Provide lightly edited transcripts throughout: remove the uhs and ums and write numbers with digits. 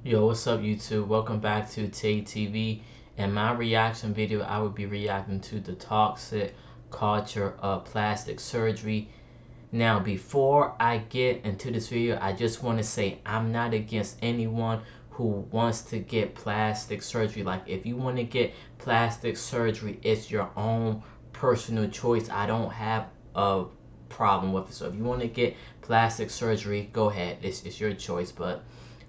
Yo, what's up YouTube? Welcome back to Tay TV. In my reaction video, I will be reacting to the toxic culture of plastic surgery. Now, before I get into this video, I just want to say I'm not against anyone who wants to get plastic surgery. Like, if you want to get plastic surgery, it's your own personal choice. I don't have a problem with it. So if you want to get plastic surgery, go ahead. It's your choice. But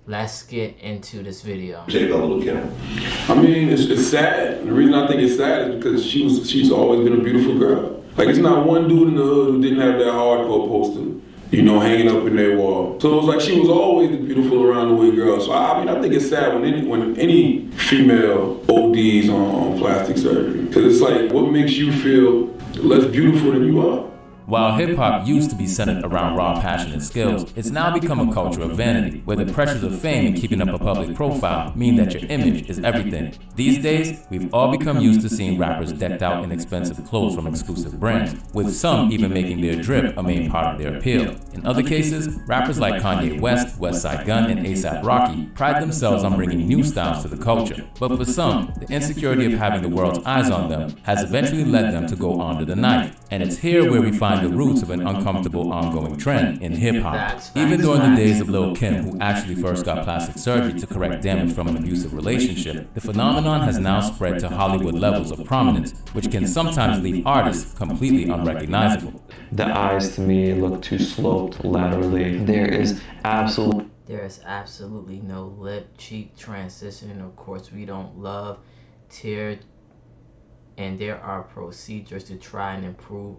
let's get into this video. I mean, it's sad. The reason I think it's sad is because she's always been a beautiful girl. Like, it's not one dude in the hood who didn't have that hardcore poster, hanging up in their wall. So it was like she was always the beautiful around the way girl. So I mean, I think it's sad when any female ODs on plastic surgery, because it's like, what makes you feel less beautiful than you are? While hip-hop used to be centered around raw passion and skills, it's now become a culture of vanity, where the pressures of fame and keeping up a public profile mean that your image is everything. These days, we've all become used to seeing rappers decked out in expensive clothes from exclusive brands, with some even making their drip a main part of their appeal. In other cases, rappers like Kanye West, Westside Gunn, and A$AP Rocky pride themselves on bringing new styles to the culture. But for some, the insecurity of having the world's eyes on them has eventually led them to go under the knife. And it's here where we find the roots of an uncomfortable ongoing trend in hip-hop. Even during the days of Lil' Kim, who actually first got plastic surgery to correct damage from an abusive relationship, the phenomenon has now spread to Hollywood levels of prominence, which can sometimes leave artists completely unrecognizable. The eyes to me look too sloped laterally. There is absolutely no lip cheek transition. Of course, we don't love tear, and there are procedures to try and improve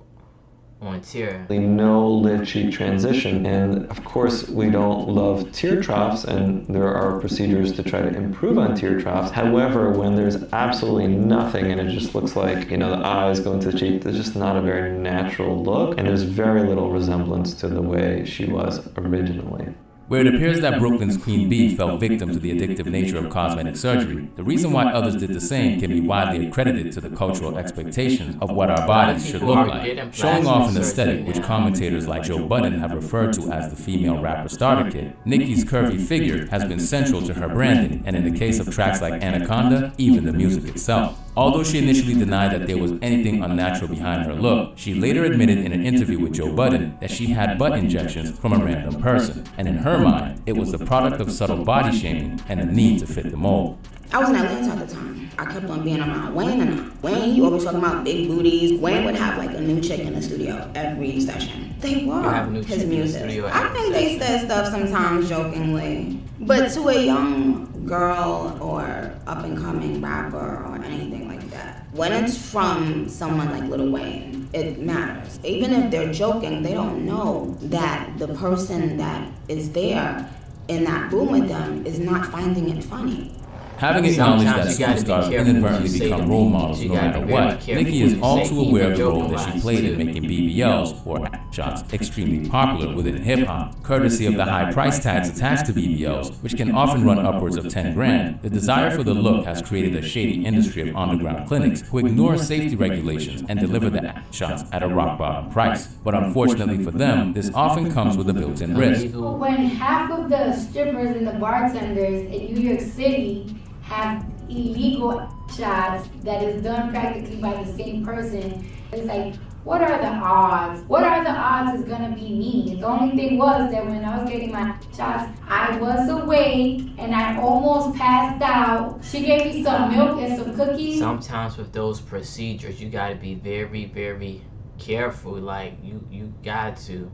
on tear. No lip cheek transition, and of course we don't love tear troughs, and there are procedures to try to improve on tear troughs. However, when there's absolutely nothing and it just looks like, the eyes go into the cheek, there's just not a very natural look, and there's very little resemblance to the way she was originally. Where it appears that Brooklyn's Queen Bee fell victim to the addictive nature of cosmetic surgery, the reason why others did the same can be widely accredited to the cultural expectations of what our bodies should look like, showing off an aesthetic which commentators like Joe Budden have referred to as the female rapper starter kit. Nicki's curvy figure has been central to her branding, and in the case of tracks like Anaconda, even the music itself. Although she initially denied that there was anything unnatural behind her look, she later admitted in an interview with Joe Budden that she had butt injections from a random person, and in her mind, it was the product of subtle body shaming and a need to fit the mold. I was in Atlanta at the time. I kept on being around Wayne and I. Wayne, he always talking about big booties. Wayne would have like a new chick in the studio every session. They were his music. I think they said stuff sometimes jokingly. But to a young girl or up and coming rapper or anything like that, when it's from someone like Lil Wayne, it matters. Even if they're joking, they don't know that the person that is there in that room with them is not finding it funny. Having acknowledged that superstars inadvertently become role models no matter what, Nicki is all too aware of the role that she played in making BBLs, or shots, extremely popular within hip-hop. Courtesy of the high price tags attached to BBLs, which can often run upwards of 10 grand, the desire for the look has created a shady industry of underground clinics who ignore safety regulations and deliver the shots at a rock-bottom price. But unfortunately for them, this often comes with a built-in risk. When half of the strippers and the bartenders in New York City have illegal shots that is done practically by the same person, it's like, what are the odds? What are the odds it's gonna be me? The only thing was that when I was getting my shots, I was awake and I almost passed out. She gave me some milk and some cookies. Sometimes with those procedures, you gotta be very, very careful. Like, you got to.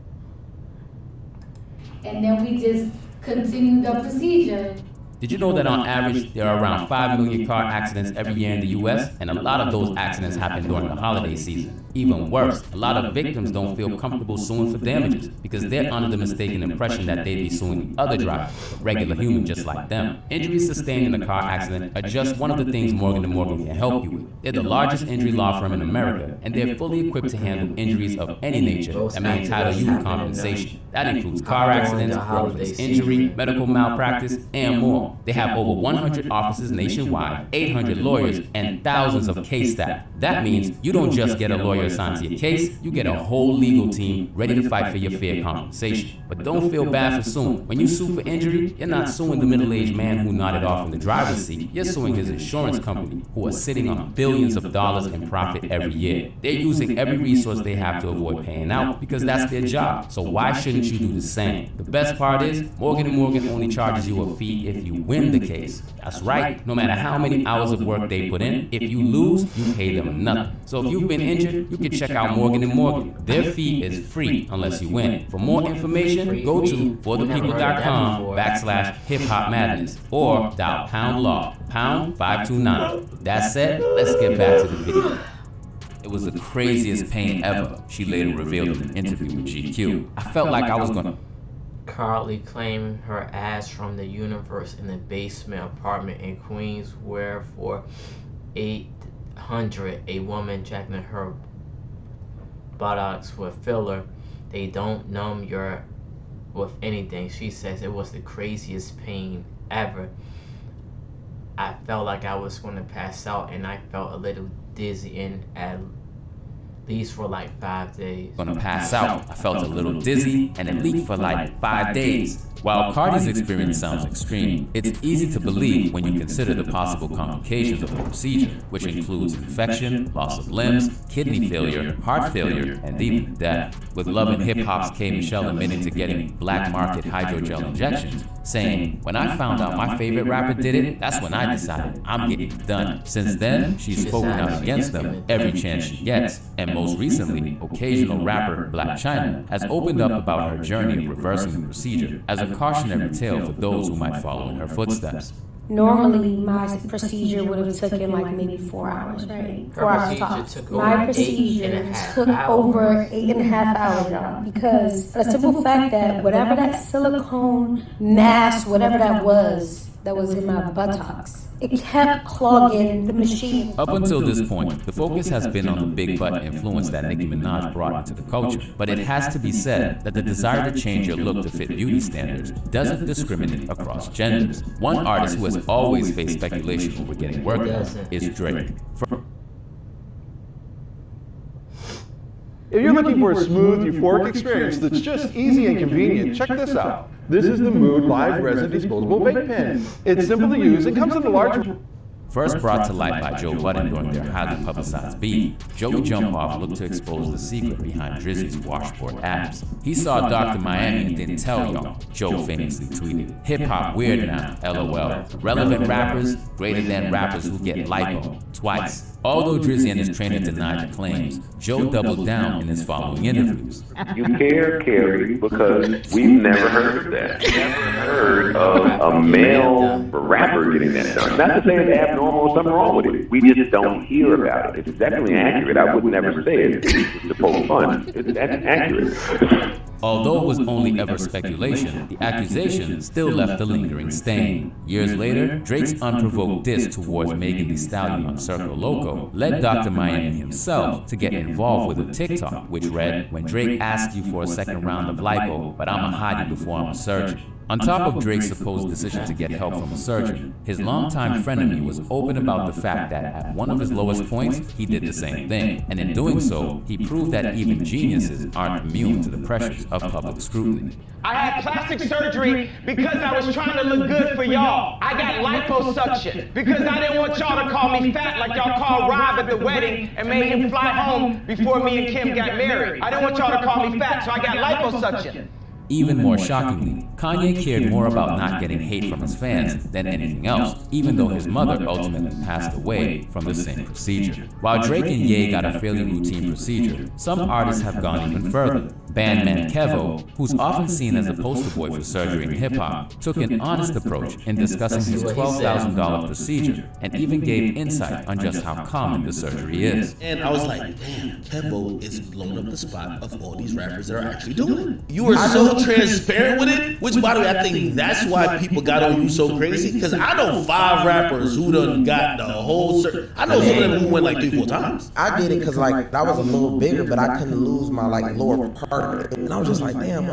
And then we just continued the procedure. Did you know that on average, there are around 5 million car accidents every year in the US, and a lot of those accidents happen during the holiday season? Even worse, a lot of victims don't feel comfortable suing for damages because they're under the mistaken impression that they'd be suing the other driver, a regular human just like them. Injuries sustained in a car accident are just one of the things Morgan & Morgan can help you with. They're the largest injury law firm in America, and they're fully equipped to handle injuries of any nature that may entitle you to compensation. That includes car accidents, workplace injury, medical malpractice, and more. They have over 100 offices nationwide, 800 lawyers, and thousands of case staff. That means you don't just get a lawyer assigned to your case, you get a whole legal team ready to fight for your fair compensation. But don't feel bad for suing. When you sue for injury, you're not suing the middle-aged man who nodded off in the driver's seat. You're suing his insurance company, who are sitting on billions of dollars in profit every year. They're using every resource they have to avoid paying out because that's their job. So why shouldn't you do the same? The best part is, Morgan & Morgan only charges you a fee if you win the case. That's right, no matter how many hours of work they put in, if you lose, you pay them nothing. So if you've been injured, you can check out Morgan & Morgan. Their fee is free unless you win. For more information, go to forthepeople.com/hiphop madness or dial #law, #529. That said, let's get back to the video. It was the craziest pain ever, she later revealed in an interview with GQ. I felt like I was gonna... Currently claiming her ass from the universe in the basement apartment in Queens, where for $800 a woman jacking her buttocks with filler. They don't numb your with anything. She says it was the craziest pain ever. I felt like I was going to pass out, and I felt a little dizzy, and at least for like 5 days. Gonna pass out. I felt a little dizzy and it leaked for like 5 days. While Cardi's experience sounds extreme, it's easy to believe when you consider the possible complications of the procedure, which includes infection, loss of limbs, kidney failure, heart failure, and even death. With Love and Hip Hop's K. Michelle admitting to getting black market hydrogel injections, saying, "When I found out my favorite rapper did it, that's when I decided I'm getting it done." Since then, she's spoken out against them every chance she gets, and most recently, occasional rapper Black China has opened up about her journey of reversing the procedure as a cautionary tale for those who might follow in her footsteps. Normally, my procedure would have taken like maybe 4 hours, right? 4 hours tops. My procedure took over 8.5 hours, y'all, because the simple fact that whatever that silicone mass, whatever that was in my buttocks, it kept clogging the machine. Up until this point, the focus has been on the big butt influence that Nicki Minaj brought into the culture. But it has to be said that the desire to change your look to fit beauty standards doesn't discriminate across genders. One artist who has always faced speculation over getting work done is Drake. If you're looking for a smooth, euphoric experience that's just easy and convenient, check this out. This is the Mood Live Resin Disposable Vape Pen. It's simple to use and comes in a large... First brought to light by Joe Budden during their highly publicized beef, Joey Jumpoff looked to expose the secret behind Drizzy's washboard abs. He saw Dr. Miami and didn't tell y'all, Joe famously tweeted. "Hip-hop weird now, LOL. Relevant rappers, greater than rappers who get lipo, twice." Although Drizzy and his trainer denied the claims, Joe doubled down in his following interviews. You care, Carrie, because we've never heard of that. We've never heard of a male rapper getting that done. Not to say it's abnormal or something wrong with it. We just don't hear about it. It's definitely accurate. I would never say it. It's to poke fun. That's accurate. Although it was only ever speculation, the accusation still left a lingering stain. Years later, Drake's unprovoked diss towards Megan Thee Stallion on Circo Loco led Dr. Miami himself to get involved with a TikTok, which read, "When Drake asked you for a second round of lipo, but I'ma hide you before I'm a surgeon." On top of Drake's supposed decision to get help from a surgeon, his longtime frenemy was open about the fact that at one of his lowest points, he did the same thing. And in doing so, he proved that even geniuses aren't immune to the pressures of public scrutiny. "I had plastic surgery because I was trying to look good for y'all. I got liposuction because I didn't want y'all to call me fat like y'all called Rob at the wedding and made him fly home before me and Kim got married. I didn't want y'all to call me fat, so I got liposuction." Even more shockingly, Kanye cared more about not getting hate from his fans than anything else, even though his mother ultimately passed away from the same procedure. While Drake and Ye got a fairly routine procedure, some artists have gone even further. Bandman Kevo, who's often seen as a poster boy for surgery in hip-hop, took an honest approach in discussing his $12,000 procedure and even gave insight on just how common the surgery is. And I was like, damn, Kevo is blowing up the spot of all these rappers that are actually doing it. You are so transparent with it, which by the way, I think that's why people got on you so crazy, because I know 5 rappers who done got the whole I know some of them who went like 3-4 times. I did it because like I was a little bigger, but I couldn't lose my like lower part hard. And I was just like, damn,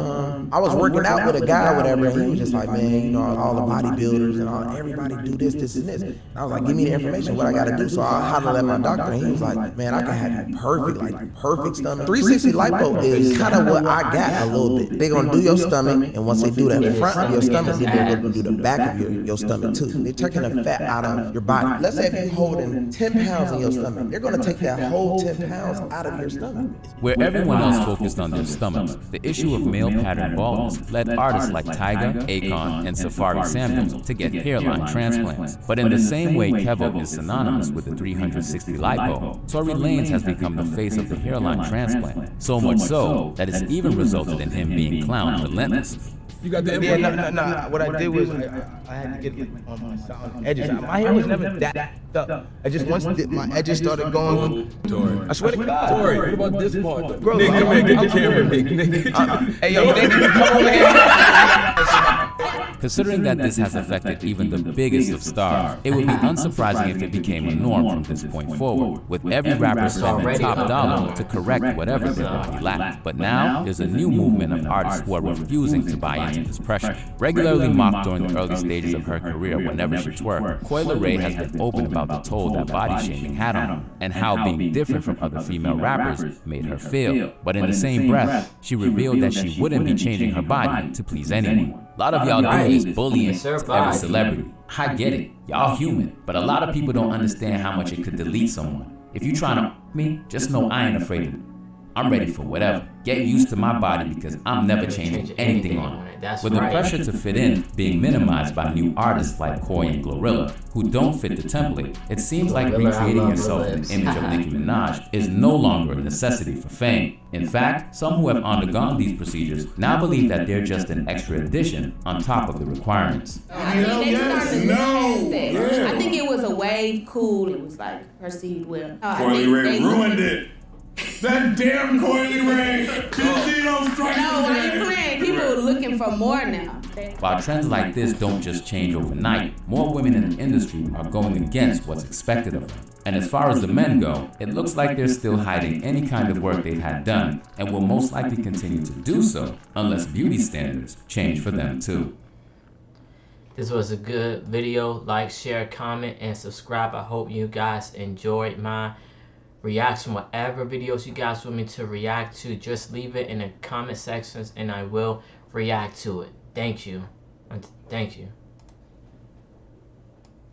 I was working out with a guy or whatever, and he was just like, man, you know, all the bodybuilders and everybody do this, and this. And I was like, give me the information, what I got to do. So I hollered at my doctor, and he was like, man, I can have you perfect stomach. 360 lipo is kind of what I got a little bit. They're going to do your stomach, and once they do that front of your stomach, then they're going to do the back of your stomach too. They're taking the fat out of your body. Let's say if you're holding 10 pounds in your stomach, they're going to take that whole 10 pounds out of your stomach. Where everyone else focused on their stomachs, the issue of male pattern baldness led artists like Tyga, Akon, and Safari Samuels to get hairline transplants. But in the same way Kevo is synonymous with the 360 lipo, Tory Lanez has become the face of the hairline transplant, so much so that it's even resulted in him being clowned relentlessly. You got the Yeah, no. What I did was I had to get like on my edges. My hair was never that up. I just once my edges started going. Tory. I swear to God. Tory, what about this part though? Bro, Nick, come here, get the camera, Nick. Hey, yo, Nick, come over here. Considering that this has affected even the biggest of stars, it would be unsurprising if it became a norm from this point forward, with every rapper spending top dollar to correct whatever their body lacked. But now, there's a new movement of artists who are refusing to buy into this pressure. Regularly mocked during the early stages of her career whenever she twerked, Coi Leray has been open about the toll that body shaming had on her, and how being different from other female rappers made her feel. But in the same breath, she revealed that she wouldn't be changing her body to please anyone. A lot of y'all doing this bullying to every celebrity. I get it, y'all human, but a lot of people don't understand how much it could delete someone. If you trying to me, just know I ain't afraid of it. I'm ready for whatever. Get used to my body because I'm never changing anything on it. With the pressure to fit in being minimized by new artists like Coi and Glorilla, who don't fit the template, it seems like recreating yourself in the image of Nicki Minaj is no longer a necessity for fame. In fact, some who have undergone these procedures now believe that they're just an extra addition on top of the requirements. I think it was a wave cool. It was like perceived well. Coi Leray ruined it. That damn Coi Leray. Casino strikes. No, why you playing? People are looking for more now. While trends like this don't just change overnight, more women in the industry are going against what's expected of them. And as far as the men go, it looks like they're still hiding any kind of work they've had done, and will most likely continue to do so unless beauty standards change for them too. This was a good video. Like, share, comment, and subscribe. I hope you guys enjoyed my reaction. Whatever videos you guys want me to react to, just leave it in the comment sections and I will react to it. Thank you.